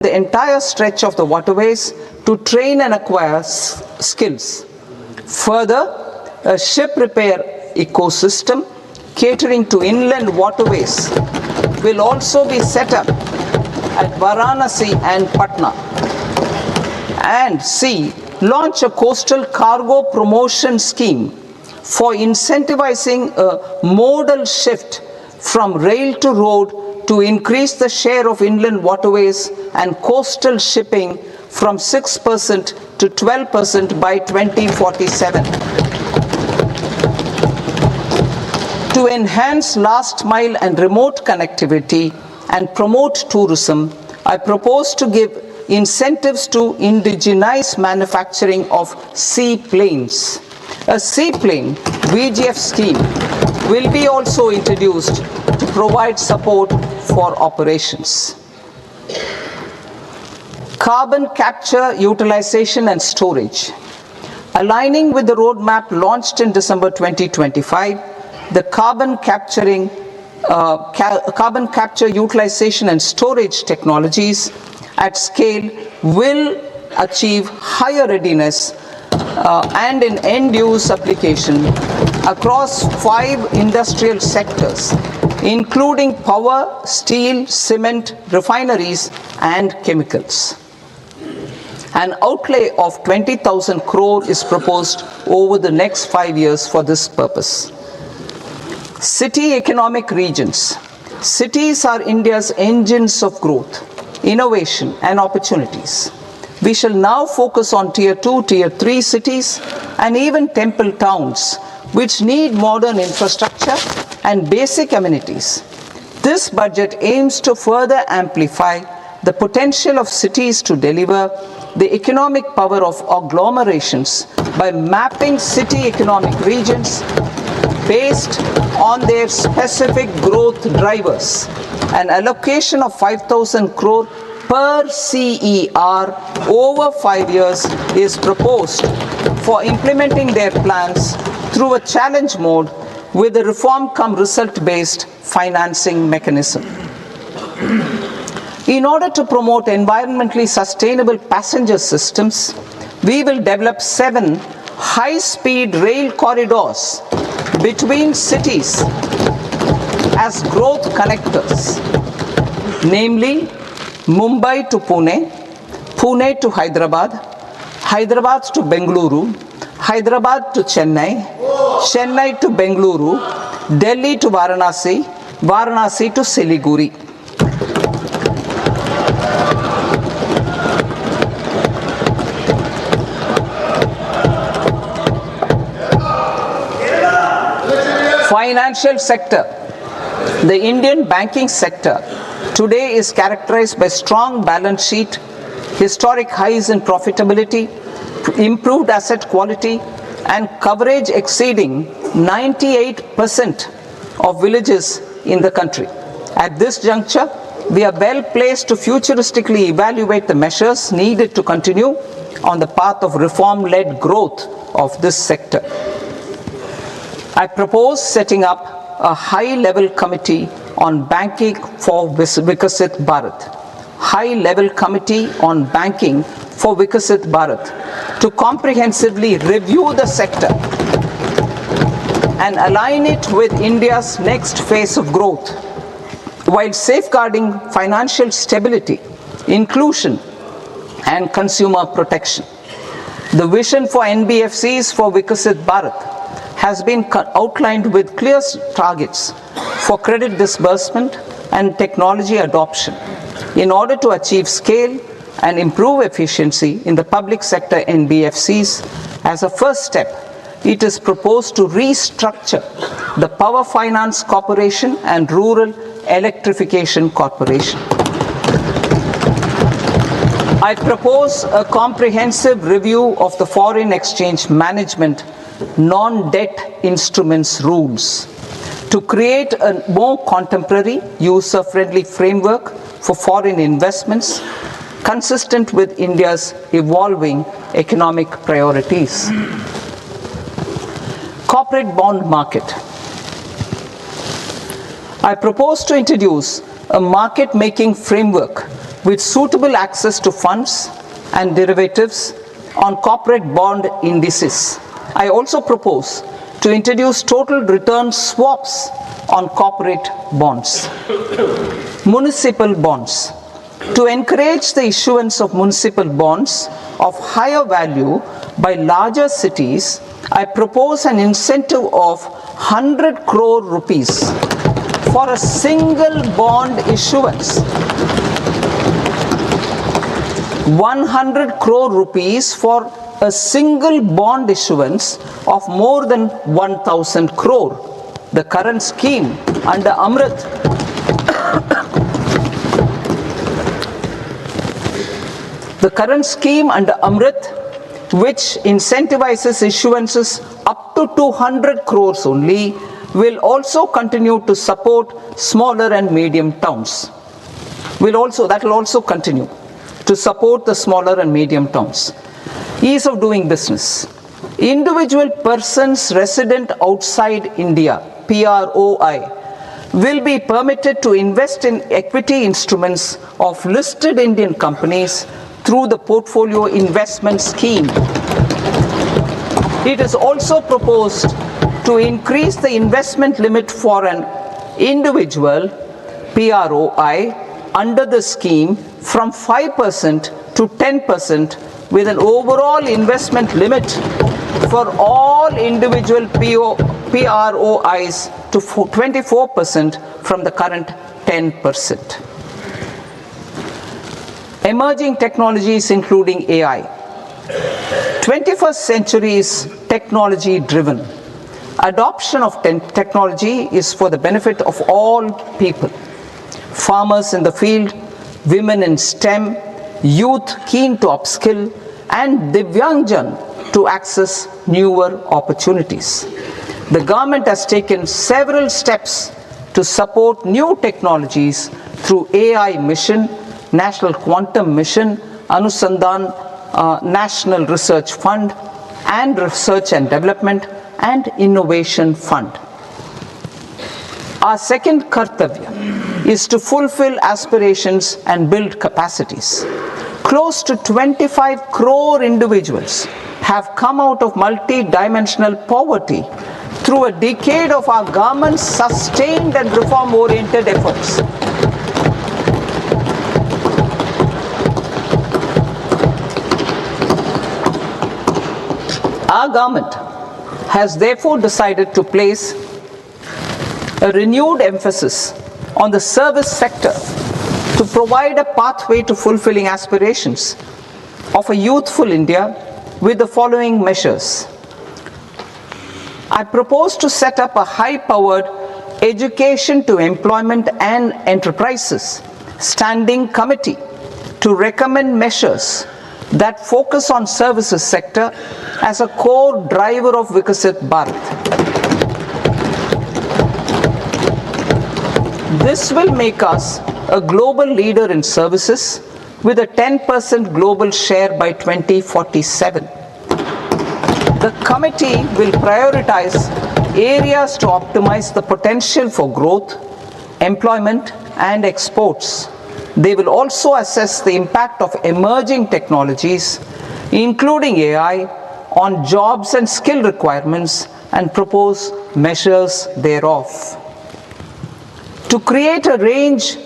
the entire stretch of the waterways to train and acquire skills. Further, a ship repair ecosystem catering to inland waterways will also be set up at Varanasi and Patna. And C, launch a coastal cargo promotion scheme for incentivizing a modal shift from rail to road to increase the share of inland waterways and coastal shipping from 6% to 12% by 2047. To enhance last mile and remote connectivity and promote tourism, I propose to give incentives to indigenize manufacturing of seaplanes. A seaplane VGF scheme will be also introduced to provide support for operations. Carbon capture, utilization and storage. Aligning with the roadmap launched in December 2025, the carbon capture, utilization and storage technologies at scale will achieve higher readiness and in end-use application across 5 industrial sectors, including power, steel, cement, refineries, and chemicals. An outlay of 20,000 crore is proposed over the next 5 years for this purpose. City economic regions. Cities are India's engines of growth, innovation, and opportunities. We shall now focus on Tier 2, Tier 3 cities, and even temple towns, which need modern infrastructure and basic amenities. This budget aims to further amplify the potential of cities to deliver the economic power of agglomerations by mapping city economic regions based on their specific growth drivers. An allocation of 5,000 crore per CER over 5 years is proposed for implementing their plans through a challenge mode with a reform-cum-result-based financing mechanism. In order to promote environmentally sustainable passenger systems, we will develop 7 high-speed rail corridors between cities as growth connectors, namely Mumbai to Pune, Pune to Hyderabad, Hyderabad to Bengaluru, Hyderabad to Chennai, Chennai to Bengaluru, Delhi to Varanasi, Varanasi to Siliguri. Financial sector. The Indian banking sector today is characterized by strong balance sheet, historic highs in profitability, improved asset quality, and coverage exceeding 98% of villages in the country. At this juncture, we are well placed to futuristically evaluate the measures needed to continue on the path of reform-led growth of this sector. I propose setting up a high-level committee on banking for Vikasit Bharat. High-level committee on banking for Vikasit Bharat to comprehensively review the sector and align it with India's next phase of growth while safeguarding financial stability, inclusion, and consumer protection. The vision for NBFCs for Vikasit Bharat has been outlined with clear targets for credit disbursement and technology adoption in order to achieve scale and improve efficiency in the public sector NBFCs. As a first step, it is proposed to restructure the Power Finance Corporation and Rural Electrification Corporation. I propose a comprehensive review of the foreign exchange management non-debt instruments rules to create a more contemporary, user-friendly framework for foreign investments consistent with India's evolving economic priorities. Corporate bond market. I propose to introduce a market-making framework with suitable access to funds and derivatives on corporate bond indices. I also propose to introduce total return swaps on corporate bonds. Municipal bonds. To encourage the issuance of municipal bonds of higher value by larger cities, I propose an incentive of 100 crore rupees for a single bond issuance. 100 crore rupees for a single bond issuance of more than 1,000 crore. The current scheme under Amrit which incentivizes issuances up to 200 crores only, will also continue to support smaller and medium towns. That will also continue to support the smaller and medium towns. Ease of doing business. Individual persons resident outside India, PROI, will be permitted to invest in equity instruments of listed Indian companies through the portfolio investment scheme. It is also proposed to increase the investment limit for an individual PROI under the scheme from 5% to 10%, with an overall investment limit for all individual PROIs to 24% from the current 10%. Emerging technologies including AI. 21st century is technology driven. Adoption of technology is for the benefit of all people. Farmers in the field, women in STEM, youth keen to upskill, and Divyangjan to access newer opportunities. The government has taken several steps to support new technologies through AI Mission, National Quantum Mission, Anusandhan National Research Fund, and Research and Development and Innovation Fund. Our second kartavya is to fulfill aspirations and build capacities. Close to 25 crore individuals have come out of multi-dimensional poverty through a decade of our government's sustained and reform-oriented efforts. Our government has therefore decided to place a renewed emphasis on the service sector to provide a pathway to fulfilling aspirations of a youthful India with the following measures. I propose to set up a high-powered Education to Employment and Enterprises Standing Committee to recommend measures that focus on services sector as a core driver of Vikasit Bharat. This will make us a global leader in services with a 10% global share by 2047. The committee will prioritize areas to optimize the potential for growth, employment, and exports. They will also assess the impact of emerging technologies, including AI, on jobs and skill requirements and propose measures thereof. To create a range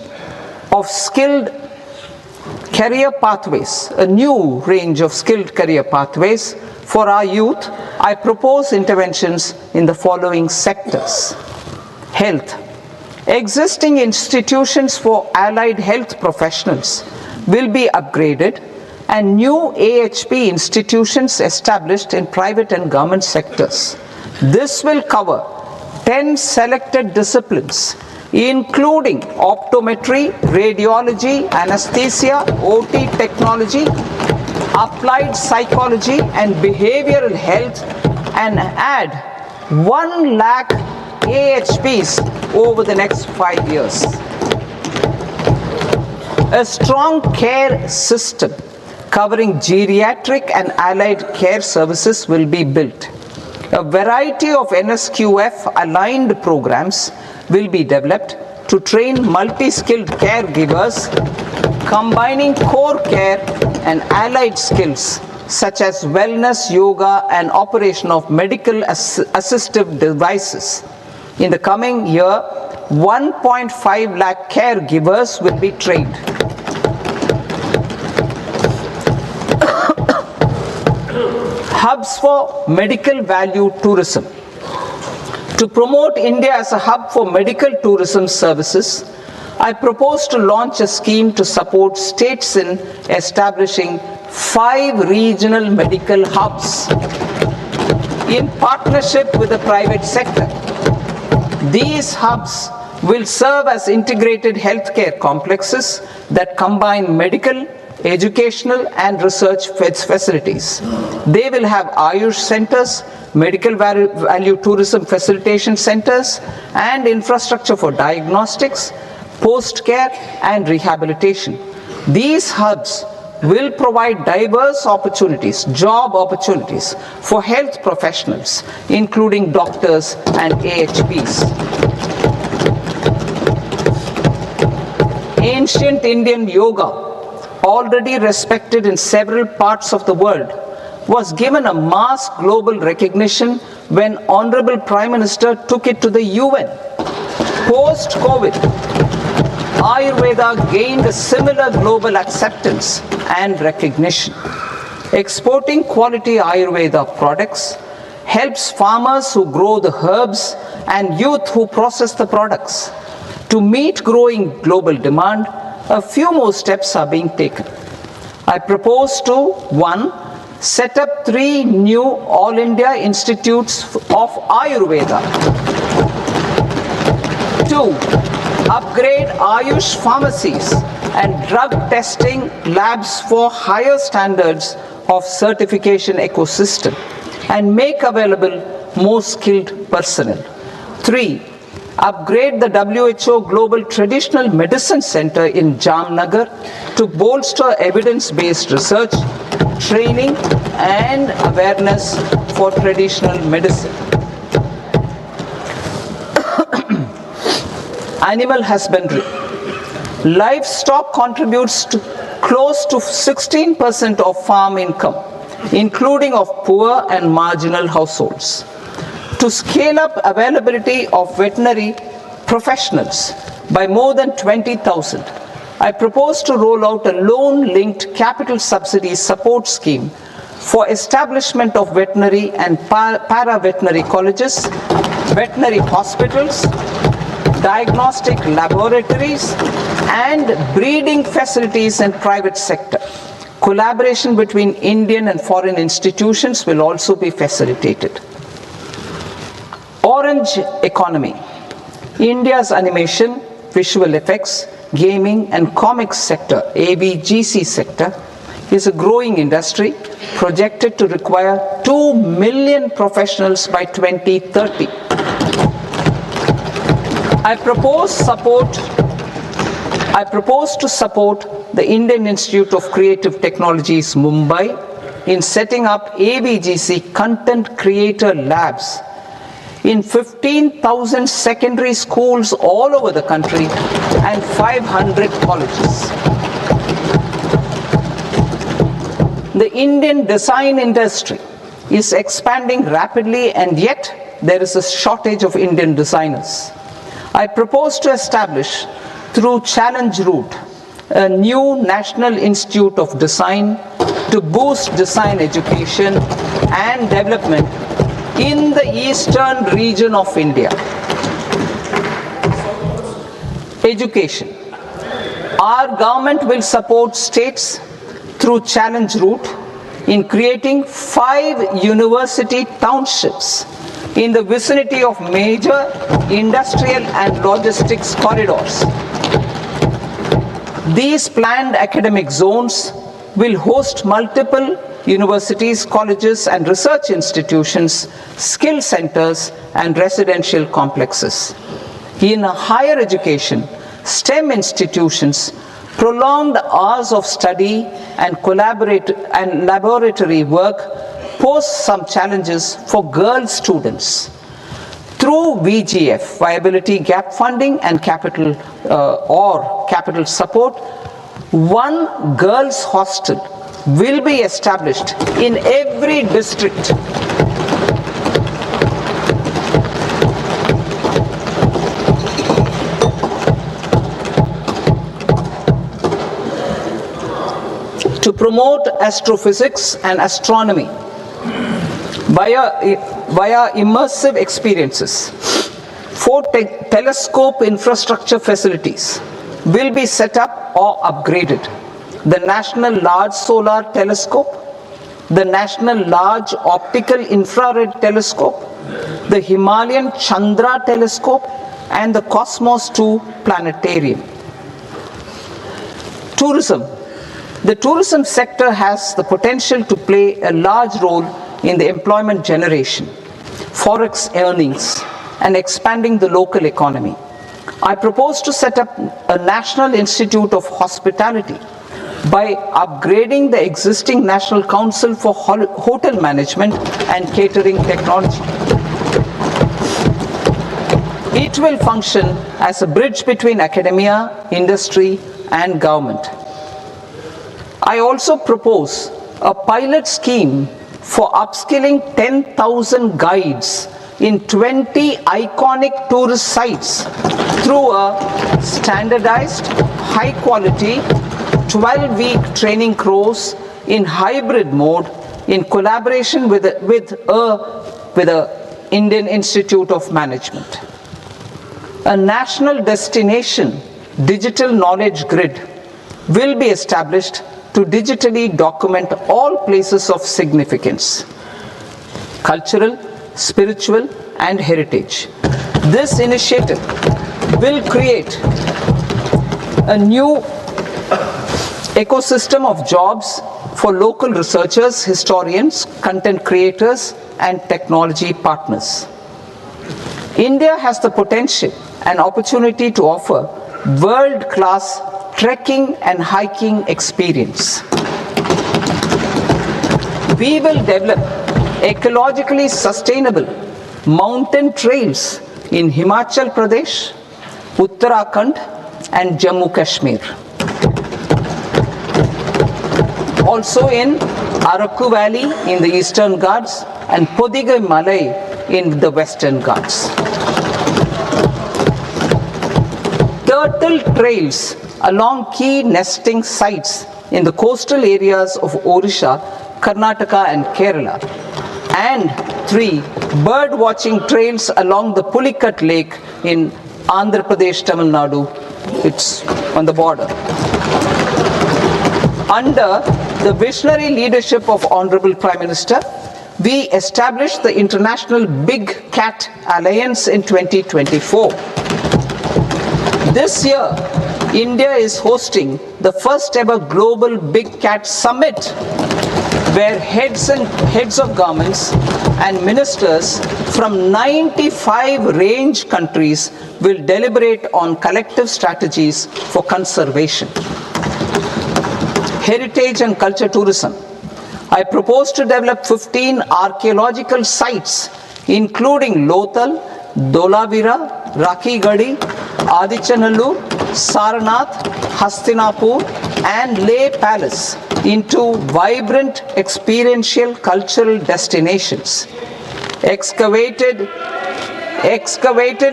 of skilled career pathways, a new range of skilled career pathways for our youth, I propose interventions in the following sectors. Health. Existing institutions for allied health professionals will be upgraded and new AHP institutions established in private and government sectors. This will cover 10 selected disciplines, including optometry, radiology, anesthesia, OT technology, applied psychology and behavioral health, and add 1 lakh AHPs over the next 5 years. A strong care system covering geriatric and allied care services will be built. A variety of NSQF aligned programs will be developed to train multi-skilled caregivers combining core care and allied skills such as wellness, yoga, and operation of medical assistive devices. In the coming year, 1.5 lakh caregivers will be trained. Hubs for medical value tourism. To promote India as a hub for medical tourism services, I propose to launch a scheme to support states in establishing 5 regional medical hubs in partnership with the private sector. These hubs will serve as integrated healthcare complexes that combine medical, educational, and research facilities. They will have Ayush centers, medical value tourism facilitation centers, and infrastructure for diagnostics, post-care, and rehabilitation. These hubs will provide diverse opportunities, job opportunities for health professionals, including doctors and AHPs. Ancient Indian yoga, already respected in several parts of the world, was given a mass global recognition when Honorable Prime Minister took it to the UN. Post-COVID, Ayurveda gained a similar global acceptance and recognition. Exporting quality Ayurveda products helps farmers who grow the herbs and youth who process the products. To meet growing global demand, a few more steps are being taken. I propose to 1. Set up 3 new All India Institutes of Ayurveda. 2. Upgrade Ayush pharmacies and drug testing labs for higher standards of certification ecosystem and make available more skilled personnel. 3. Upgrade the WHO Global Traditional Medicine Center in Jamnagar to bolster evidence-based research, training, and awareness for traditional medicine. Animal husbandry. Livestock contributes to close to 16% of farm income, including of poor and marginal households. To scale up availability of veterinary professionals by more than 20,000, I propose to roll out a loan-linked capital subsidy support scheme for establishment of veterinary and para-veterinary colleges, veterinary hospitals, diagnostic laboratories, and breeding facilities in private sector. Collaboration between Indian and foreign institutions will also be facilitated. Orange economy. India's animation, visual effects, gaming and comics sector, AVGC sector, is a growing industry projected to require 2 million professionals by 2030. I propose to support the Indian Institute of Creative Technologies, Mumbai, in setting up AVGC content creator labs in 15,000 secondary schools all over the country and 500 colleges. The Indian design industry is expanding rapidly, and yet there is a shortage of Indian designers. I propose to establish, through Challenge Route, a new National Institute of Design to boost design education and development in the eastern region of India. Education. Our government will support states through Challenge Route in creating 5 university townships in the vicinity of major industrial and logistics corridors. These planned academic zones will host multiple universities, colleges, and research institutions, skill centers, and residential complexes. In higher education, STEM institutions, prolonged hours of study and laboratory work pose some challenges for girl students. Through VGF, Viability Gap Funding and capital support, One girls' hostel will be established in every district. To promote astrophysics and astronomy via immersive experiences. 4 telescope infrastructure facilities will be set up or upgraded. The National Large Solar Telescope, the National Large Optical Infrared Telescope, the Himalayan Chandra Telescope, and the Cosmos 2 Planetarium. Tourism. The tourism sector has the potential to play a large role in the employment generation, forex earnings, and expanding the local economy. I propose to set up a National Institute of Hospitality by upgrading the existing National Council for Hotel Management and Catering Technology. It will function as a bridge between academia, industry, and government. I also propose a pilot scheme for upskilling 10,000 guides in 20 iconic tourist sites through a standardized, high-quality, 12-week training course in hybrid mode in collaboration with the Indian Institute of Management. A national destination digital knowledge grid will be established to digitally document all places of significance, cultural, spiritual, and heritage. This initiative will create a new ecosystem of jobs for local researchers, historians, content creators, and technology partners. India has the potential and opportunity to offer world-class trekking and hiking experience. We will develop ecologically sustainable mountain trails in Himachal Pradesh, Uttarakhand, and Jammu Kashmir. Also in Araku Valley in the Eastern Ghats and Podigai Malai in the Western Ghats. Turtle trails along key nesting sites in the coastal areas of Odisha, Karnataka, and Kerala. And 3 bird watching trails along the Pulikat Lake in Andhra Pradesh, Tamil Nadu. It's on the border. Under the visionary leadership of Honorable Prime Minister, we established the International Big Cat Alliance in 2024. This year, India is hosting the first ever Global Big Cat Summit, where heads of governments and ministers from 95 range countries will deliberate on collective strategies for conservation. Heritage and culture tourism. I propose to develop 15 archaeological sites, including Lothal, Dholavira, Rakhi Gadi, Adichanallur, Sarnath, Hastinapur, and Leh Palace into vibrant experiential cultural destinations. Excavated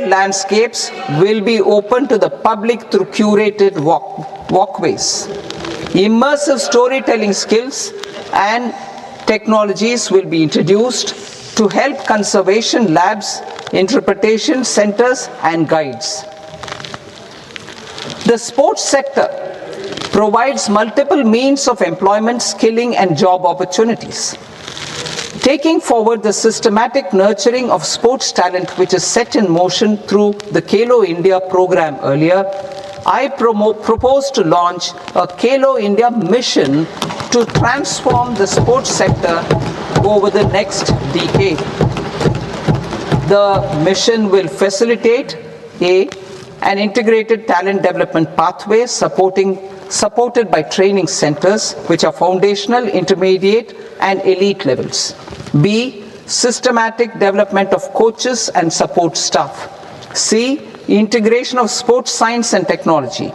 landscapes will be open to the public through curated walkways. Immersive storytelling skills and technologies will be introduced to help conservation labs, interpretation centers, and guides. The sports sector provides multiple means of employment, skilling, and job opportunities. Taking forward the systematic nurturing of sports talent which is set in motion through the Khelo India program earlier, I propose to launch a Khelo India mission to transform the sports sector over the next decade. The mission will facilitate an integrated talent development pathway supported by training centers which are foundational, intermediate, and elite levels. B, systematic development of coaches and support staff. C, integration of sports science and technology.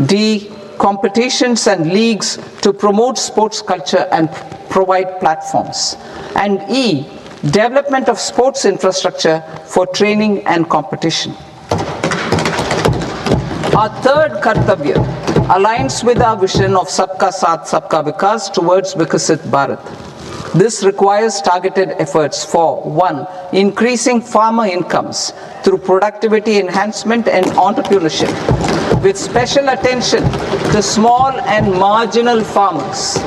D, competitions and leagues to promote sports culture and provide platforms. And E, development of sports infrastructure for training and competition. Our third Kartavya aligns with our vision of Sabka Saath, Sabka Vikas towards Vikasit Bharat. This requires targeted efforts for 1. Increasing farmer incomes through productivity enhancement and entrepreneurship, with special attention to small and marginal farmers.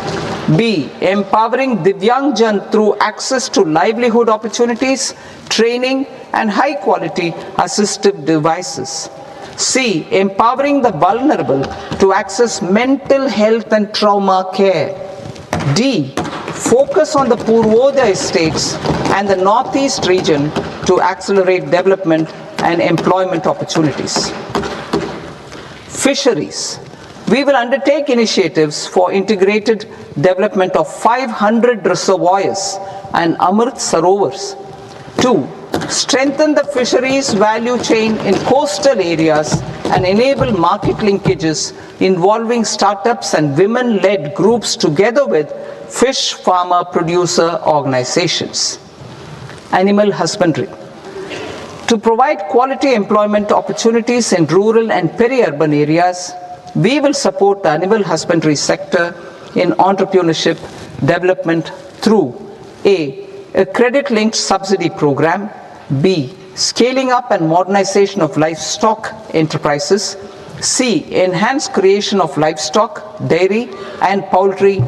B. Empowering Divyangjan through access to livelihood opportunities, training, and high-quality assistive devices. C. Empowering the vulnerable to access mental health and trauma care. D. Focus on the Purvodaya states and the Northeast region to accelerate development and employment opportunities. Fisheries. We will undertake initiatives for integrated development of 500 reservoirs and Amrit Sarovars. 2. Strengthen the fisheries value chain in coastal areas and enable market linkages involving startups and women-led groups together with fish farmer producer organizations. Animal husbandry. To provide quality employment opportunities in rural and peri-urban areas, we will support the animal husbandry sector in entrepreneurship development through a credit-linked subsidy program, B. Scaling up and modernization of livestock enterprises, C. Enhanced creation of livestock, dairy and poultry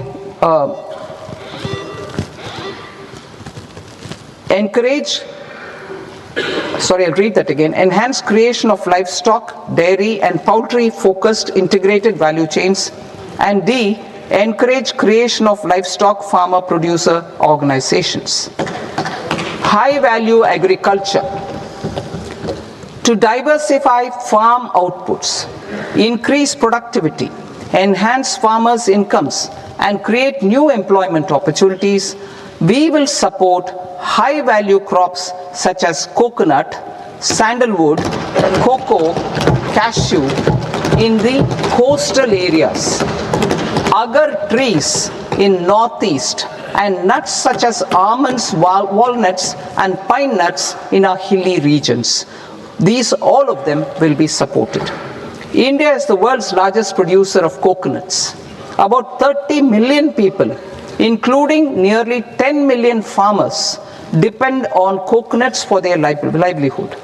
enhanced creation of livestock, dairy and poultry focused integrated value chains, and D. Encourage creation of livestock farmer producer organizations. High value agriculture. To diversify farm outputs, increase productivity, enhance farmers' incomes, and create new employment opportunities, we will support high-value crops such as coconut, sandalwood, cocoa, cashew in the coastal areas, agar trees in northeast, and nuts such as almonds, walnuts, and pine nuts in our hilly regions. These, all of them, will be supported. India is the world's largest producer of coconuts. About 30 million people, including nearly 10 million farmers, depend on coconuts for their livelihood.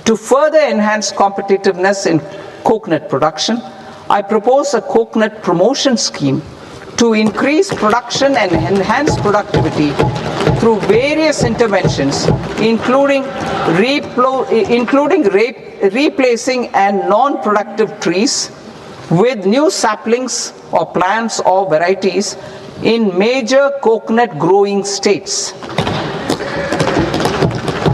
To further enhance competitiveness in coconut production, I propose a coconut promotion scheme to increase production and enhance productivity through various interventions, including replacing and non-productive trees with new saplings or plants or varieties in major coconut growing states.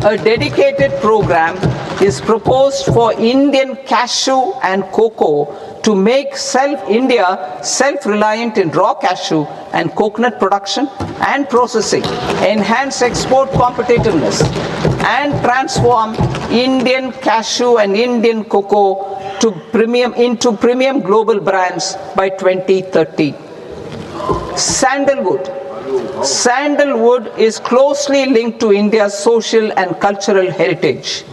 A dedicated program is proposed for Indian cashew and cocoa to make India self-reliant in raw cashew and coconut production and processing, enhance export competitiveness, and transform Indian cashew and Indian cocoa into premium global brands by 2030. Sandalwood. Sandalwood is closely linked to India's social and cultural heritage.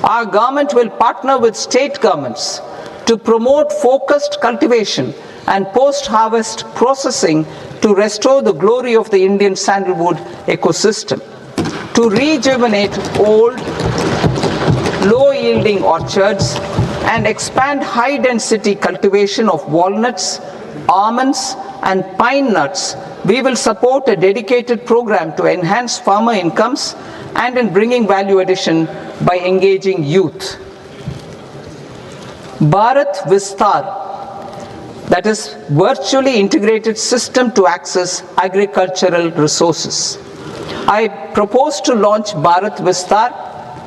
Our government will partner with state governments to promote focused cultivation and post-harvest processing to restore the glory of the Indian sandalwood ecosystem, to rejuvenate old, low-yielding orchards and expand high-density cultivation of walnuts, almonds, and pine nuts. We will support a dedicated program to enhance farmer incomes and in bringing value addition by engaging youth. Bharat Vistar, that is virtually integrated system to access agricultural resources. I propose to launch Bharat Vistar,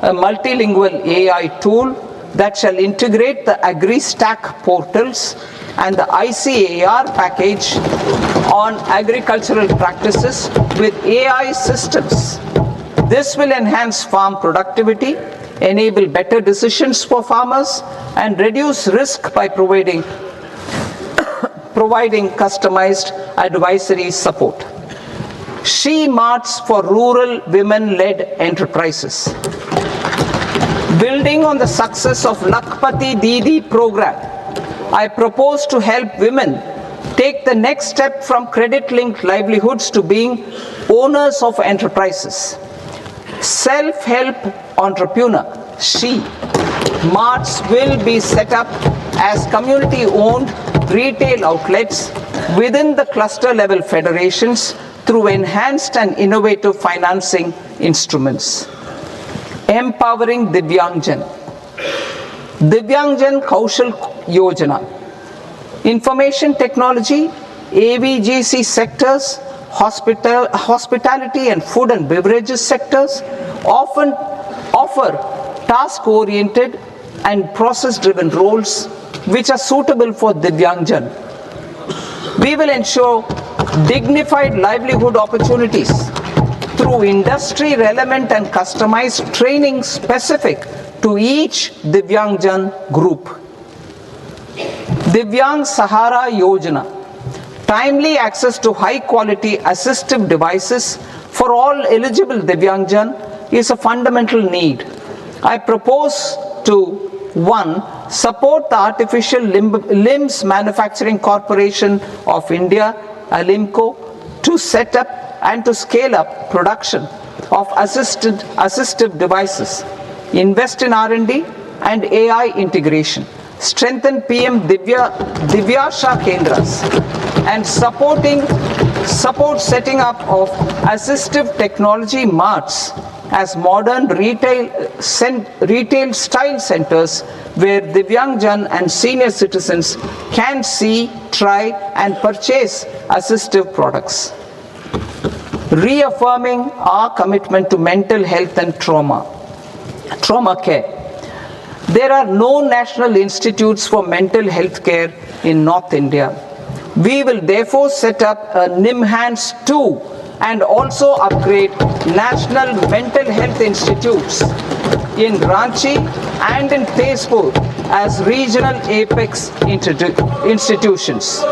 a multilingual AI tool that shall integrate the AgriStack portals and the ICAR package on agricultural practices with AI systems. This will enhance farm productivity, enable better decisions for farmers, and reduce risk by providing providing customized advisory support. She Marts for rural women-led enterprises. Building on the success of Lakpati Didi program, I propose to help women take the next step from credit-linked livelihoods to being owners of enterprises. Self-help entrepreneur, She Marts will be set up as community-owned retail outlets within the cluster-level federations through enhanced and innovative financing instruments. Empowering Divyangjan. Divyangjan Kaushal Yojana. Information technology, AVGC sectors, hospitality and food and beverages sectors often offer task-oriented and process-driven roles which are suitable for Divyangjan. We will ensure dignified livelihood opportunities through industry-relevant and customized training specific to each Divyangjan group. Divyang Sahara Yojana. Timely access to high-quality assistive devices for all eligible Divyangjan is a fundamental need. I propose to 1. Support the Artificial Limbs Manufacturing Corporation of India, Alimco, to set up and to scale up production of assistive devices. Invest in R&D and AI integration. Strengthen PM Divyasha Kendras and support setting up of assistive technology marts as modern retail style centers where Divyangjan and senior citizens can see, try and purchase assistive products. Reaffirming our commitment to mental health and trauma care. There are no national institutes for mental health care in North India. We will therefore set up a NIMHANS 2 and also upgrade national mental health institutes in Ranchi and in Tezpur as regional apex institutions.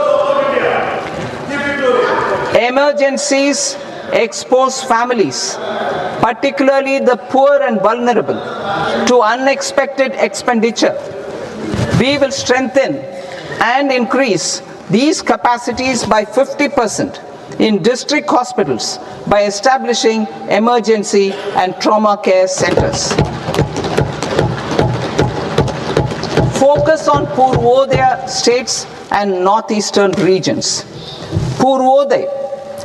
Emergencies expose families, particularly the poor and vulnerable, to unexpected expenditure. We will strengthen and increase these capacities by 50% in district hospitals by establishing emergency and trauma care centers. Focus on Purvodaya states and northeastern regions. Purvodaya.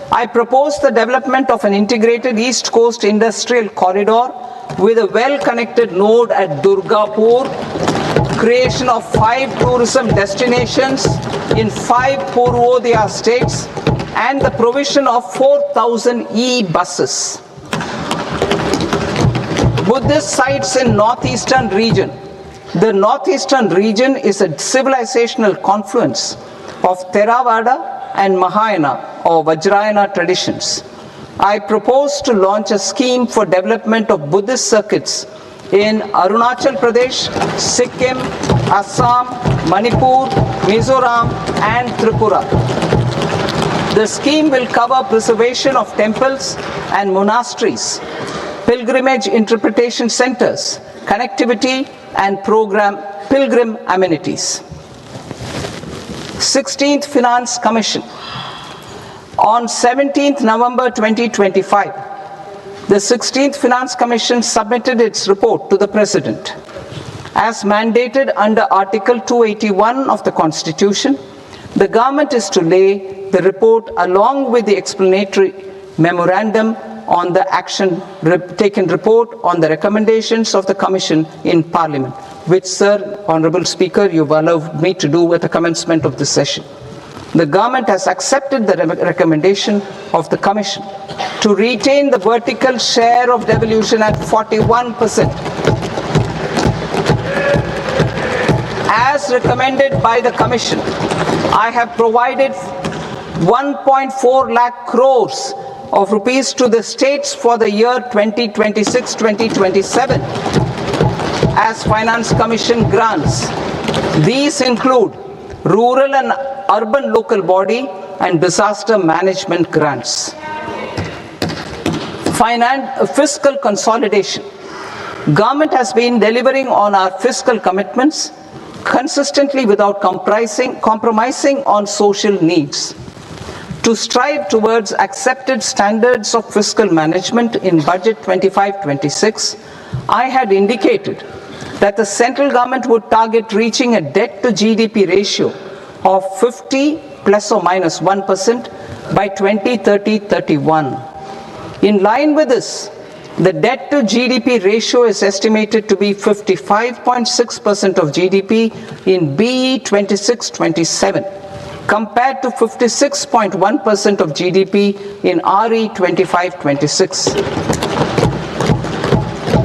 I propose the development of an integrated East Coast industrial corridor with a well-connected node at Durgapur, creation of 5 tourism destinations in 5 Purvodaya states, and the provision of 4,000 e-buses. Buddhist sites in northeastern region. The northeastern region is a civilizational confluence of Theravada and Mahayana or Vajrayana traditions. I propose to launch a scheme for development of Buddhist circuits in Arunachal Pradesh, Sikkim, Assam, Manipur, Mizoram and Tripura. The scheme will cover preservation of temples and monasteries, pilgrimage interpretation centers, connectivity and pilgrim amenities. 16th Finance Commission. On 17th November 2025, the 16th Finance Commission submitted its report to the President. As mandated under Article 281 of the Constitution, the government is to lay the report along with the explanatory memorandum on the action taken report on the recommendations of the Commission in Parliament, which, Sir, Honourable Speaker, you've allowed me to do at the commencement of this session. The government has accepted the recommendation of the Commission to retain the vertical share of devolution at 41%. As recommended by the Commission, I have provided 1.4 lakh crores of rupees to the states for the year 2026-2027 as Finance Commission grants. These include rural and urban local body and disaster management grants. Fiscal consolidation. Government has been delivering on our fiscal commitments consistently without compromising on social needs. To strive towards accepted standards of fiscal management in Budget 25-26, I had indicated that the central government would target reaching a debt to GDP ratio of 50 plus or minus 1% by 2030-31. In line with this, the debt to GDP ratio is estimated to be 55.6% of GDP in BE 26-27, compared to 56.1% of GDP in RE 25-26.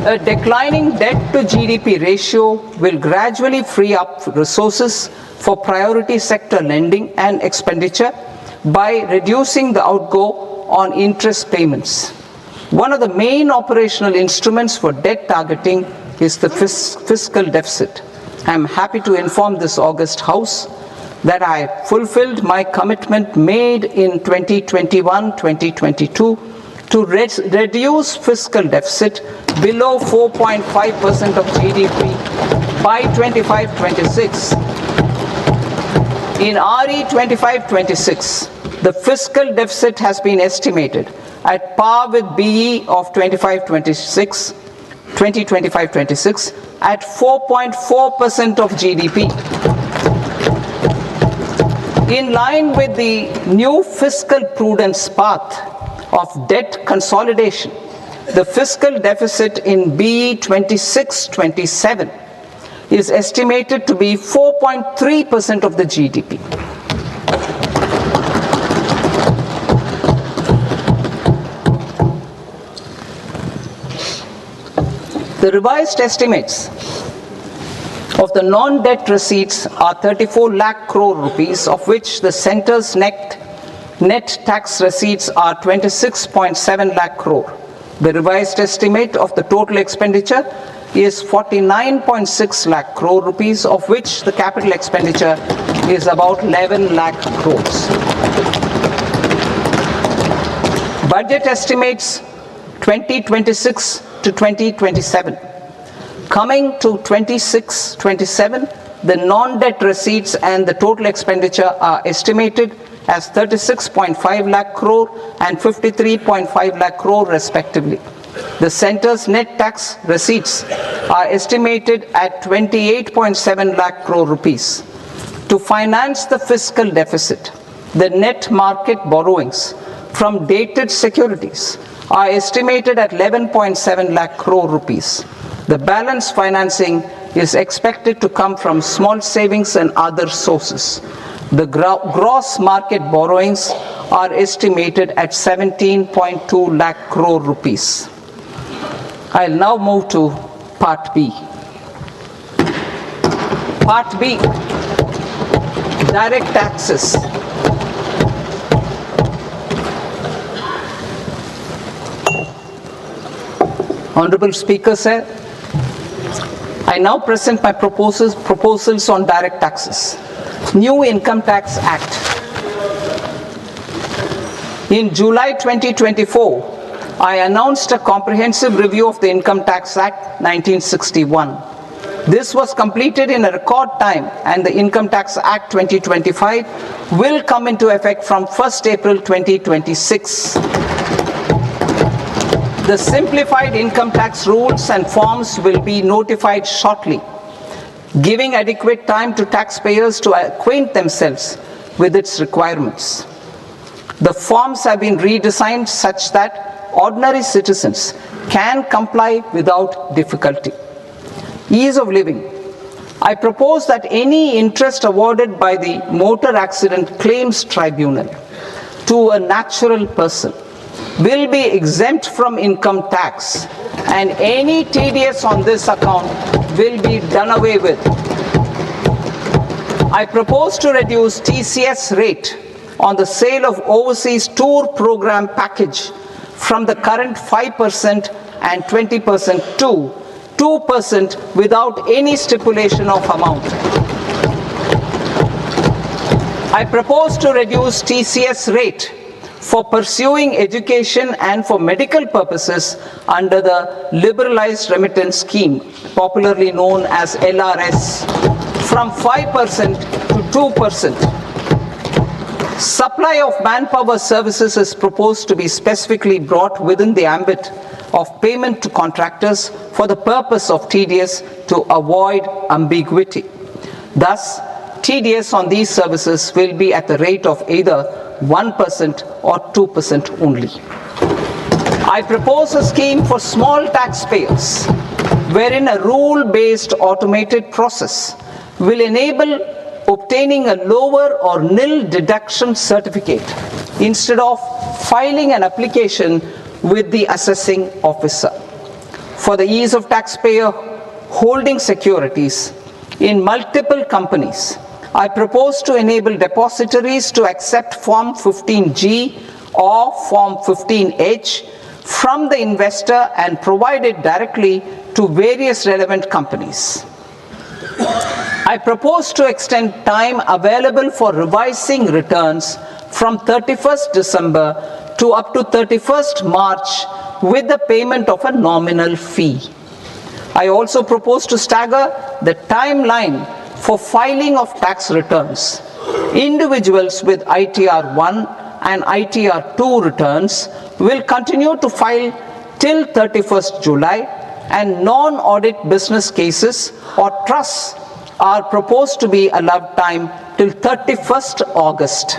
A declining debt to GDP ratio will gradually free up resources for priority sector lending and expenditure by reducing the outgo on interest payments. One of the main operational instruments for debt targeting is the fiscal deficit. I am happy to inform this august House that I fulfilled my commitment made in 2021-2022 to reduce fiscal deficit below 4.5% of GDP by 25-26. In RE 25-26, the fiscal deficit has been estimated at par with BE of 2025-26 at 4.4% of GDP. In line with the new fiscal prudence path of debt consolidation, the fiscal deficit in BE 26-27 is estimated to be 4.3% of the GDP. The revised estimates of the non-debt receipts are 34 lakh crore rupees, of which the centre's net tax receipts are 26.7 lakh crore. The revised estimate of the total expenditure is 49.6 lakh crore rupees, of which the capital expenditure is about 11 lakh crores. Budget estimates 2026 to 2027. Coming to 26-27, the non-debt receipts and the total expenditure are estimated as 36.5 lakh crore and 53.5 lakh crore respectively. The centre's net tax receipts are estimated at 28.7 lakh crore rupees. To finance the fiscal deficit, the net market borrowings from dated securities are estimated at 11.7 lakh crore rupees. The balance financing is expected to come from small savings and other sources. The gross market borrowings are estimated at 17.2 lakh crore rupees. I'll now move to Part B. Part B, direct taxes. Honorable Speaker, sir, I now present my proposals on direct taxes. New Income Tax Act. In July 2024, I announced a comprehensive review of the Income Tax Act 1961. This was completed in a record time, and the Income Tax Act 2025 will come into effect from 1st April 2026. The simplified income tax rules and forms will be notified shortly, giving adequate time to taxpayers to acquaint themselves with its requirements. The forms have been redesigned such that ordinary citizens can comply without difficulty. Ease of living. I propose that any interest awarded by the Motor Accident Claims Tribunal to a natural person will be exempt from income tax, and any TDS on this account will be done away with. I propose to reduce TCS rate on the sale of overseas tour program package from the current 5% and 20% to 2% without any stipulation of amount. I propose to reduce TCS rate for pursuing education and for medical purposes under the Liberalized Remittance Scheme, popularly known as LRS, from 5% to 2%. Supply of manpower services is proposed to be specifically brought within the ambit of payment to contractors for the purpose of TDS to avoid ambiguity. Thus, TDS on these services will be at the rate of either 1% or 2% only. I propose a scheme for small taxpayers wherein a rule-based automated process will enable obtaining a lower or nil deduction certificate instead of filing an application with the assessing officer. For the ease of taxpayer holding securities in multiple companies, I propose to enable depositories to accept Form 15G or Form 15H from the investor and provide it directly to various relevant companies. I propose to extend time available for revising returns from 31st December to up to 31st March with the payment of a nominal fee. I also propose to stagger the timeline for filing of tax returns. Individuals with ITR 1 and ITR 2 returns will continue to file till 31st July, and non-audit business cases or trusts are proposed to be allowed time till 31st August.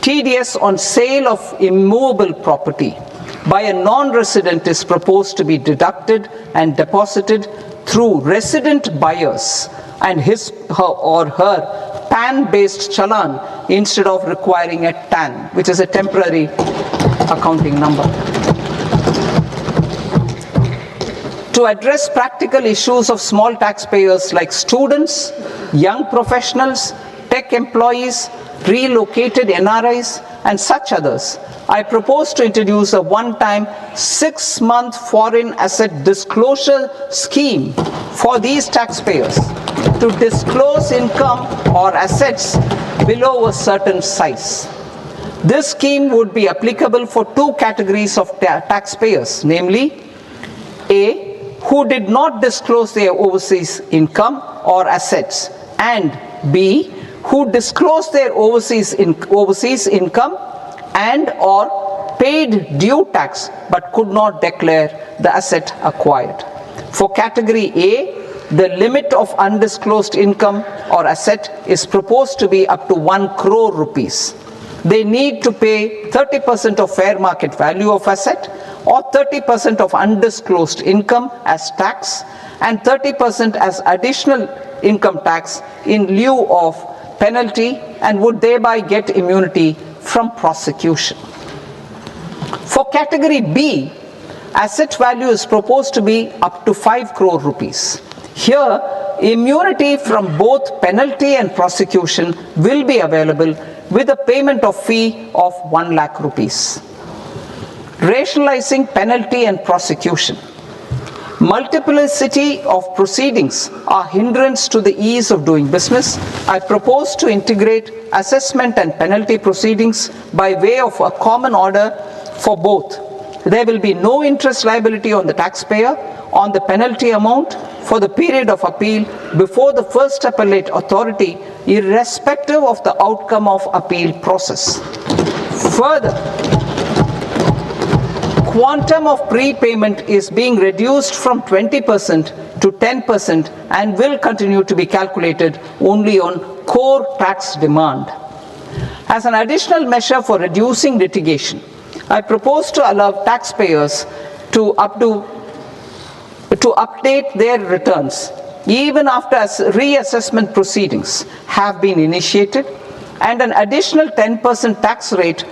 TDS on sale of immovable property by a non-resident is proposed to be deducted and deposited through resident buyers and his or her PAN-based challan instead of requiring a TAN, which is a temporary accounting number. To address practical issues of small taxpayers like students, young professionals, tech employees, relocated NRIs, and such others, I propose to introduce a one-time 6-month foreign asset disclosure scheme for these taxpayers to disclose income or assets below a certain size. This scheme would be applicable for two categories of taxpayers, namely A, who did not disclose their overseas income or assets, and B, who disclosed their overseas income and or paid due tax but could not declare the asset acquired. For category A, the limit of undisclosed income or asset is proposed to be up to 1 crore rupees. They need to pay 30% of fair market value of asset or 30% of undisclosed income as tax and 30% as additional income tax in lieu of penalty, and would thereby get immunity from prosecution. For category B, asset value is proposed to be up to 5 crore rupees. Here, immunity from both penalty and prosecution will be available with a payment of fee of 1 lakh rupees. Rationalizing penalty and prosecution. Multiplicity of proceedings are hindrance to the ease of doing business. I propose to integrate assessment and penalty proceedings by way of a common order for both. There will be no interest liability on the taxpayer on the penalty amount for the period of appeal before the first appellate authority, irrespective of the outcome of appeal process. Further, quantum of prepayment is being reduced from 20% to 10% and will continue to be calculated only on core tax demand. As an additional measure for reducing litigation, I propose to allow taxpayers to update their returns even after reassessment proceedings have been initiated, and an additional 10% tax rate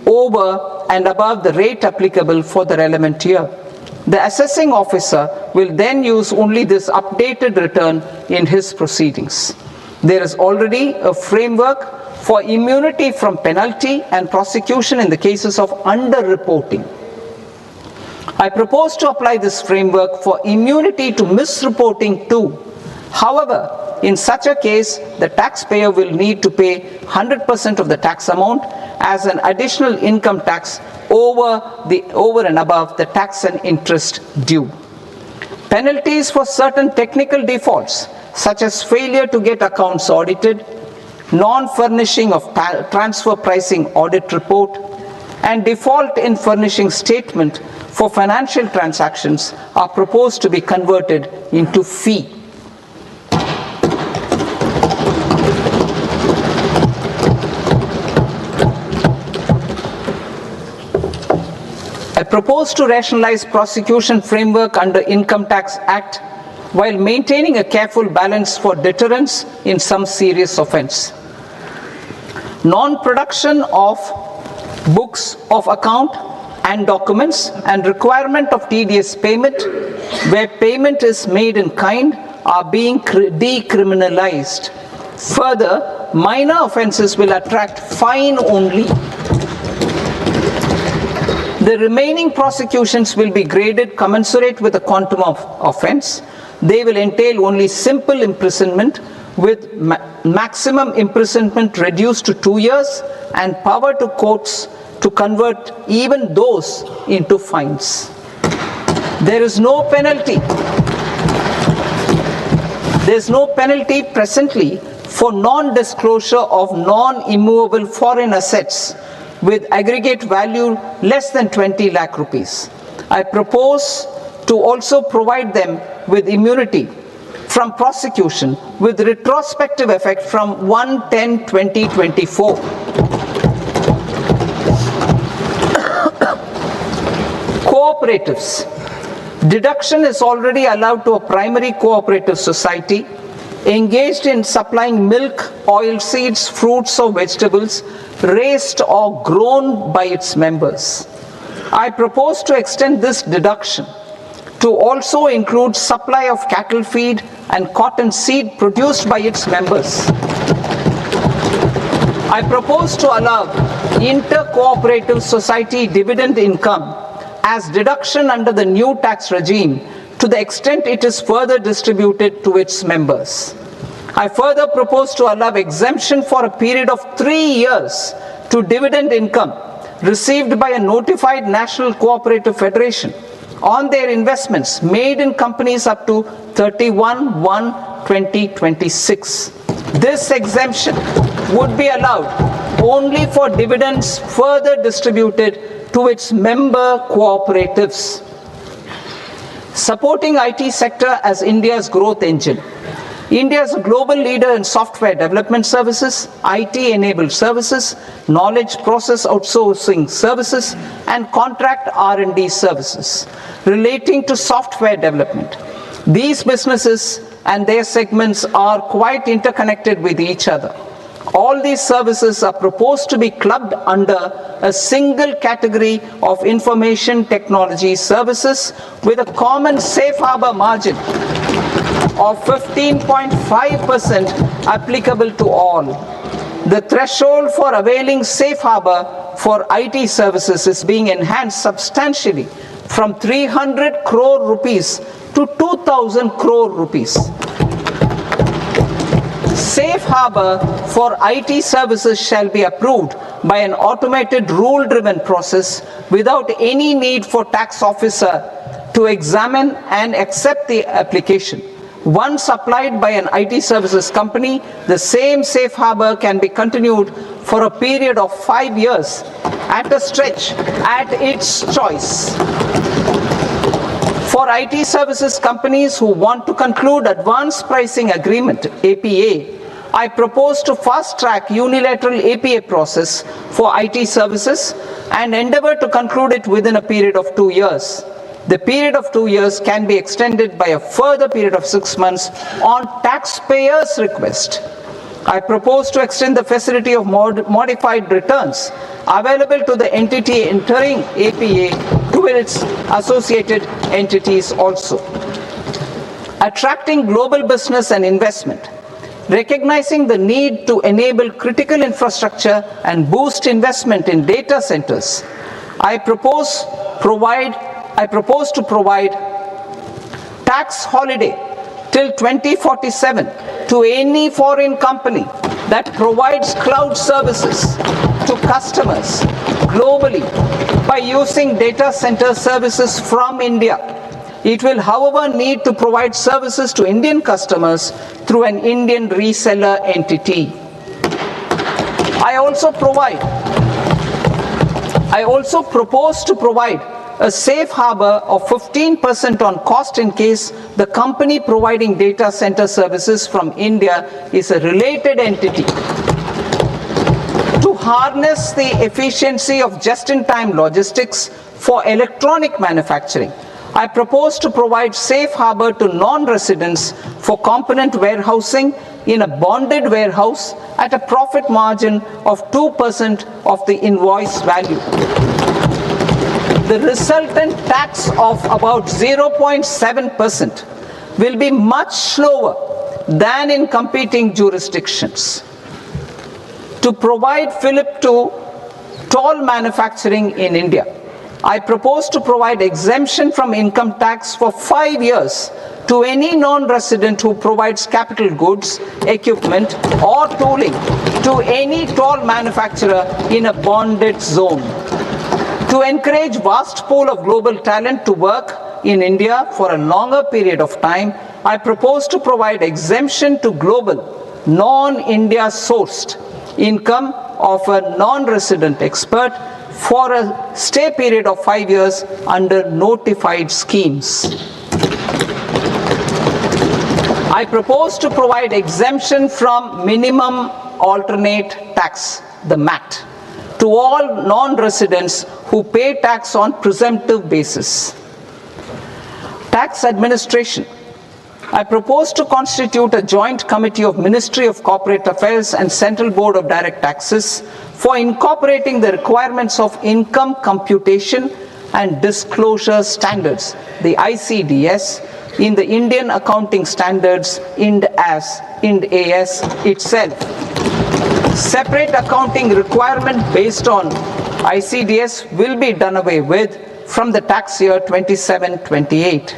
over and above the rate applicable for the relevant year. The assessing officer will then use only this updated return in his proceedings. There is already a framework for immunity from penalty and prosecution in the cases of underreporting. I propose to apply this framework for immunity to misreporting too. However, in such a case, the taxpayer will need to pay 100% of the tax amount as an additional income tax over and above the tax and interest due. Penalties for certain technical defaults, such as failure to get accounts audited, non-furnishing of transfer pricing audit report, and default in furnishing statement for financial transactions are proposed to be converted into fee. I propose to rationalize prosecution framework under Income Tax Act while maintaining a careful balance for deterrence in some serious offence. Non-production of books of account and documents and requirement of TDS payment where payment is made in kind are being decriminalized. Further, minor offences will attract fine only. The remaining prosecutions will be graded commensurate with the quantum of offence. They will entail only simple imprisonment with maximum imprisonment reduced to 2 years and power to courts to convert even those into fines. There is no penalty. There is no penalty presently for non-disclosure of non-immovable foreign assets with aggregate value less than 20 lakh rupees. I propose to also provide them with immunity from prosecution with retrospective effect from 1/10/2024. Cooperatives. Deduction is already allowed to a primary cooperative society engaged in supplying milk, oilseeds, fruits or vegetables raised or grown by its members. I propose to extend this deduction to also include supply of cattle feed and cotton seed produced by its members. I propose to allow inter-cooperative society dividend income as deduction under the new tax regime to the extent it is further distributed to its members. I further propose to allow exemption for a period of 3 years to dividend income received by a notified national cooperative federation on their investments made in companies up to 31/1/2026. This exemption would be allowed only for dividends further distributed to its member cooperatives. Supporting IT sector as India's growth engine. India is a global leader in software development services, IT-enabled services, knowledge process outsourcing services, and contract R&D services relating to software development. These businesses and their segments are quite interconnected with each other. All these services are proposed to be clubbed under a single category of information technology services with a common safe harbor margin of 15.5% applicable to all. The threshold for availing safe harbor for IT services is being enhanced substantially from 300 crore rupees to 2,000 crore rupees. Safe harbor for IT services shall be approved by an automated rule-driven process without any need for tax officer to examine and accept the application. Once applied by an IT services company, the same safe harbor can be continued for a period of 5 years at a stretch at its choice. For IT services companies who want to conclude advanced pricing agreement, APA, I propose to fast-track unilateral APA process for IT services and endeavor to conclude it within a period of 2 years. The period of 2 years can be extended by a further period of 6 months on taxpayers' request. I propose to extend the facility of modified returns available to the entity entering APA to its associated entities also. Attracting global business and investment. Recognizing the need to enable critical infrastructure and boost investment in data centers, I propose to provide tax holiday till 2047 to any foreign company that provides cloud services to customers globally by using data center services from India. It will, however, need to provide services to Indian customers through an Indian reseller entity. I also propose to provide a safe harbor of 15% on cost in case the company providing data center services from India is a related entity. To harness the efficiency of just-in-time logistics for electronic manufacturing, I propose to provide safe harbor to non-residents for component warehousing in a bonded warehouse at a profit margin of 2% of the invoice value. The resultant tax of about 0.7% will be much lower than in competing jurisdictions. To provide fillip to toll manufacturing in India, I propose to provide exemption from income tax for 5 years to any non-resident who provides capital goods, equipment, or tooling to any toll manufacturer in a bonded zone. To encourage vast pool of global talent to work in India for a longer period of time, I propose to provide exemption to global, non-India sourced income of a non-resident expert for a stay period of 5 years under notified schemes. I propose to provide exemption from minimum alternate tax, the MAT, to all non-residents who pay tax on presumptive basis. Tax administration. I propose to constitute a joint committee of Ministry of Corporate Affairs and Central Board of Direct Taxes for incorporating the requirements of income computation and disclosure standards, the ICDS, in the Indian Accounting Standards Ind AS itself. Separate accounting requirement based on ICDS will be done away with from the tax year 27-28.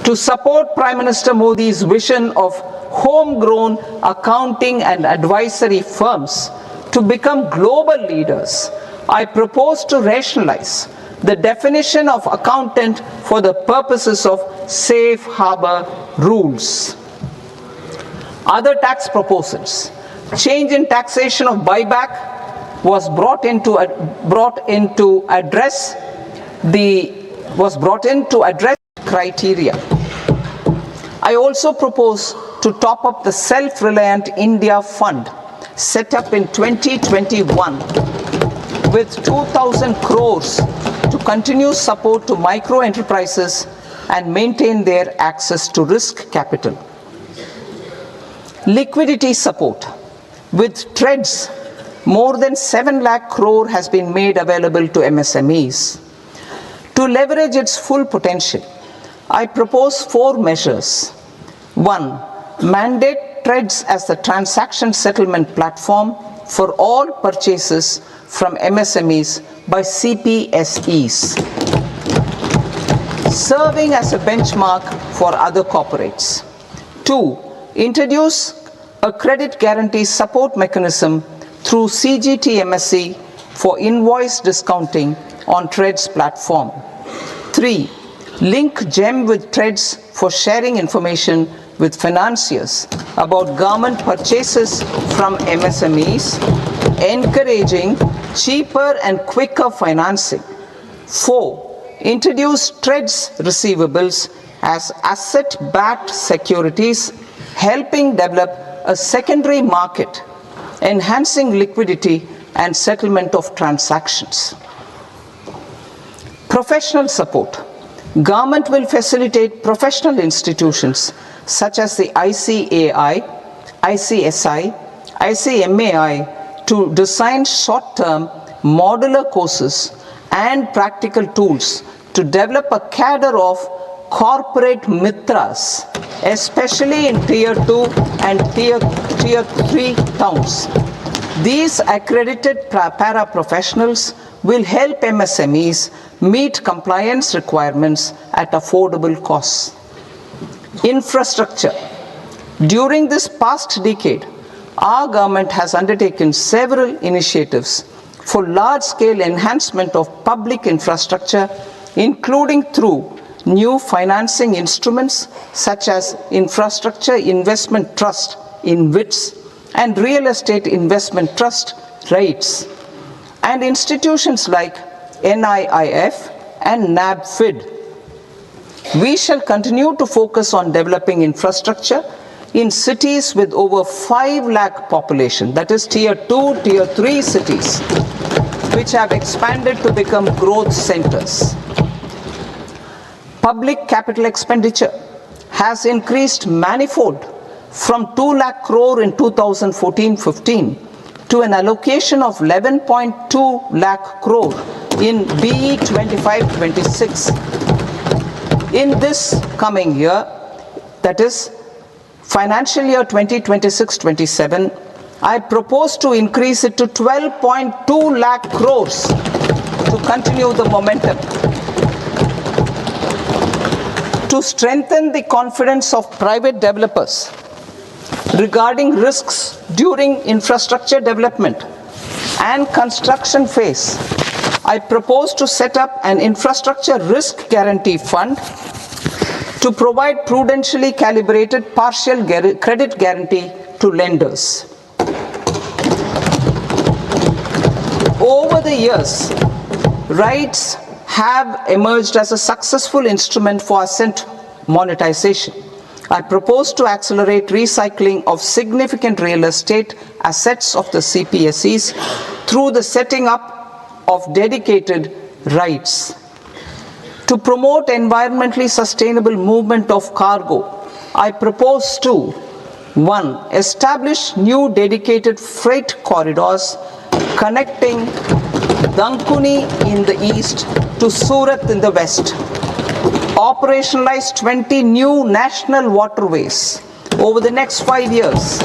To support Prime Minister Modi's vision of homegrown accounting and advisory firms to become global leaders, I propose to rationalize the definition of accountant for the purposes of safe harbor rules. Other tax proposals. Change in taxation of buyback was brought in to address criteria. I also propose to top up the Self-Reliant India Fund set up in 2021 with 2,000 crores to continue support to micro enterprises and maintain their access to risk capital. Liquidity support. With TREDS, more than 7 lakh crore has been made available to MSMEs. To leverage its full potential, I propose 4 measures. 1. Mandate TREDS as the transaction settlement platform for all purchases from MSMEs by CPSEs, serving as a benchmark for other corporates. 2. Introduce a credit guarantee support mechanism through CGTMSE for invoice discounting on TREDS platform. 3. Link GEM with TREDS for sharing information with financiers about government purchases from MSMEs, encouraging cheaper and quicker financing. 4. Introduce TREDS receivables as asset-backed securities, helping develop a secondary market, enhancing liquidity and settlement of transactions. Professional support. Government will facilitate professional institutions such as the ICAI, ICSI, ICMAI to design short-term modular courses and practical tools to develop a cadre of corporate mitras, especially in Tier 2 and Tier 3 towns. These accredited para-professionals will help MSMEs meet compliance requirements at affordable costs. Infrastructure. During this past decade, our government has undertaken several initiatives for large-scale enhancement of public infrastructure, including through new financing instruments such as Infrastructure Investment Trust (InvITs) and Real Estate Investment Trust (REITs), and institutions like NIIF and NABFID. We shall continue to focus on developing infrastructure in cities with over 5 lakh population, that is Tier 2, Tier 3 cities, which have expanded to become growth centers. Public capital expenditure has increased manifold from 2 lakh crore in 2014-15 to an allocation of 11.2 lakh crore in BE 25-26. In this coming year, that is financial year 2026-27, I propose to increase it to 12.2 lakh crores to continue the momentum. To strengthen the confidence of private developers regarding risks during infrastructure development and construction phase, I propose to set up an infrastructure risk guarantee fund to provide prudentially calibrated partial credit guarantee to lenders. Over the years, REITs have emerged as a successful instrument for asset monetization. I propose to accelerate recycling of significant real estate assets of the CPSEs through the setting up of dedicated REITs. To promote environmentally sustainable movement of cargo, I propose to 1. Establish new dedicated freight corridors connecting Dankuni in the east to Surat in the west. Operationalize 20 new national waterways over the next 5 years,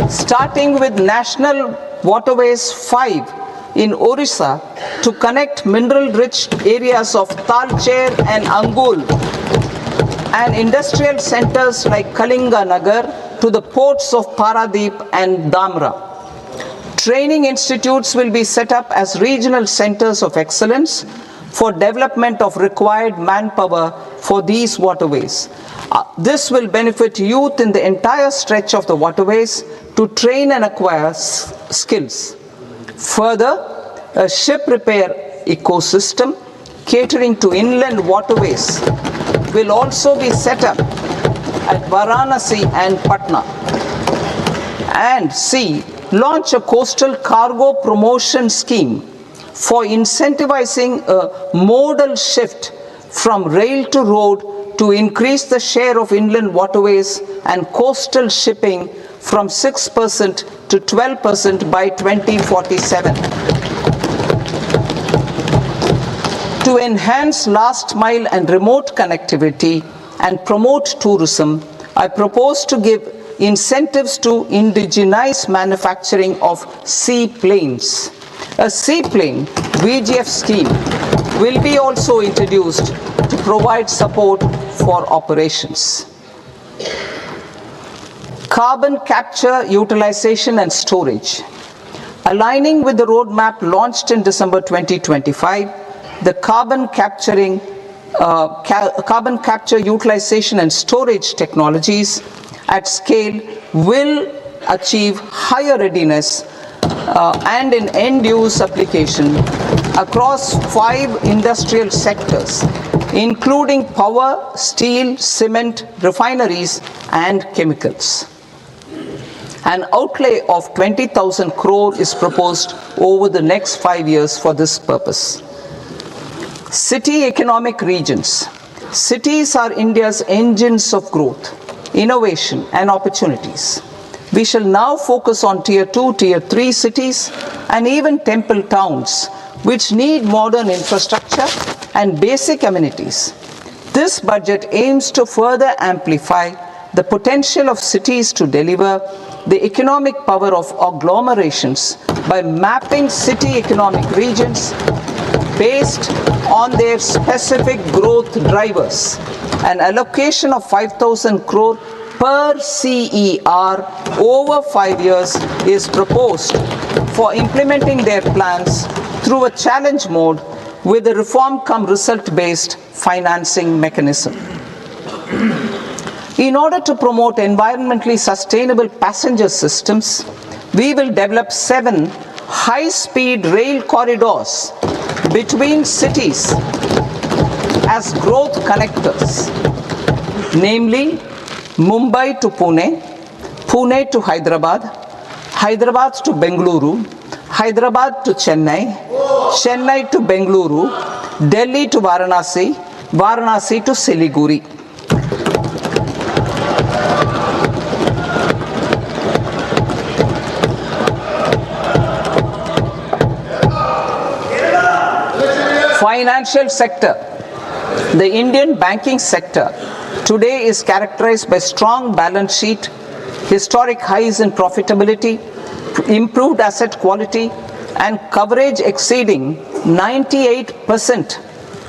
starting with National Waterways 5 in Orissa to connect mineral-rich areas of Talcher and Angul and industrial centers like Kalinga Nagar to the ports of Paradip and Dhamra. Training institutes will be set up as regional centers of excellence for development of required manpower for these waterways. This will benefit youth in the entire stretch of the waterways to train and acquire skills. Further, a ship repair ecosystem catering to inland waterways will also be set up at Varanasi and Patna. And C. Launch a coastal cargo promotion scheme for incentivizing a modal shift from rail to road to increase the share of inland waterways and coastal shipping from 6% to 12% by 2047. To enhance last mile and remote connectivity and promote tourism, I propose to give incentives to indigenize manufacturing of seaplanes. A seaplane VGF scheme will be also introduced to provide support for operations. Carbon capture, utilization and storage. Aligning with the roadmap launched in December 2025, the carbon capture, utilization and storage technologies at scale will achieve higher readiness and in end-use application across 5 industrial sectors, including power, steel, cement, refineries, and chemicals. An outlay of 20,000 crore is proposed over the next 5 years for this purpose. City economic regions. Cities are India's engines of growth, innovation, and opportunities. We shall now focus on Tier 2, Tier 3 cities, and even temple towns, which need modern infrastructure and basic amenities. This budget aims to further amplify the potential of cities to deliver the economic power of agglomerations by mapping city economic regions based on their specific growth drivers an allocation of 5,000 crore per CER over 5 years is proposed for implementing their plans through a challenge mode with a reform cum result based financing mechanism. In order to promote environmentally sustainable passenger systems, we will develop 7 high-speed rail corridors between cities as growth connectors, namely Mumbai to Pune, Pune to Hyderabad, Hyderabad to Bengaluru, Hyderabad to Chennai, Chennai to Bengaluru, Delhi to Varanasi, Varanasi to Siliguri. Financial sector. The Indian banking sector today is characterized by strong balance sheet, historic highs in profitability, improved asset quality, and coverage exceeding 98%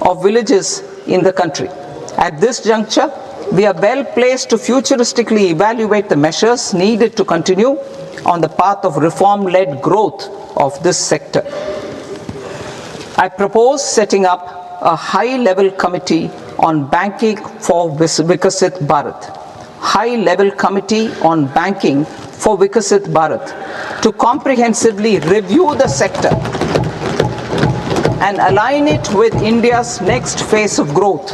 of villages in the country. At this juncture, we are well placed to futuristically evaluate the measures needed to continue on the path of reform-led growth of this sector. I propose setting up a high-level committee on banking for Vikasit Bharat. High-level committee on banking for Vikasit Bharat to comprehensively review the sector and align it with India's next phase of growth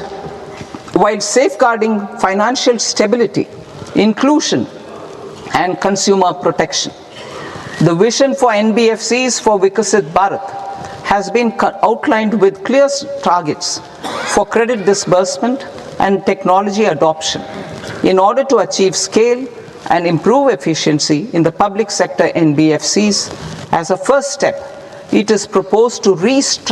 while safeguarding financial stability, inclusion, and consumer protection. The vision for NBFCs for Vikasit Bharat has been outlined with clear targets for credit disbursement and technology adoption in order to achieve scale and improve efficiency in the public sector NBFCs. As a first step, it is proposed to restructure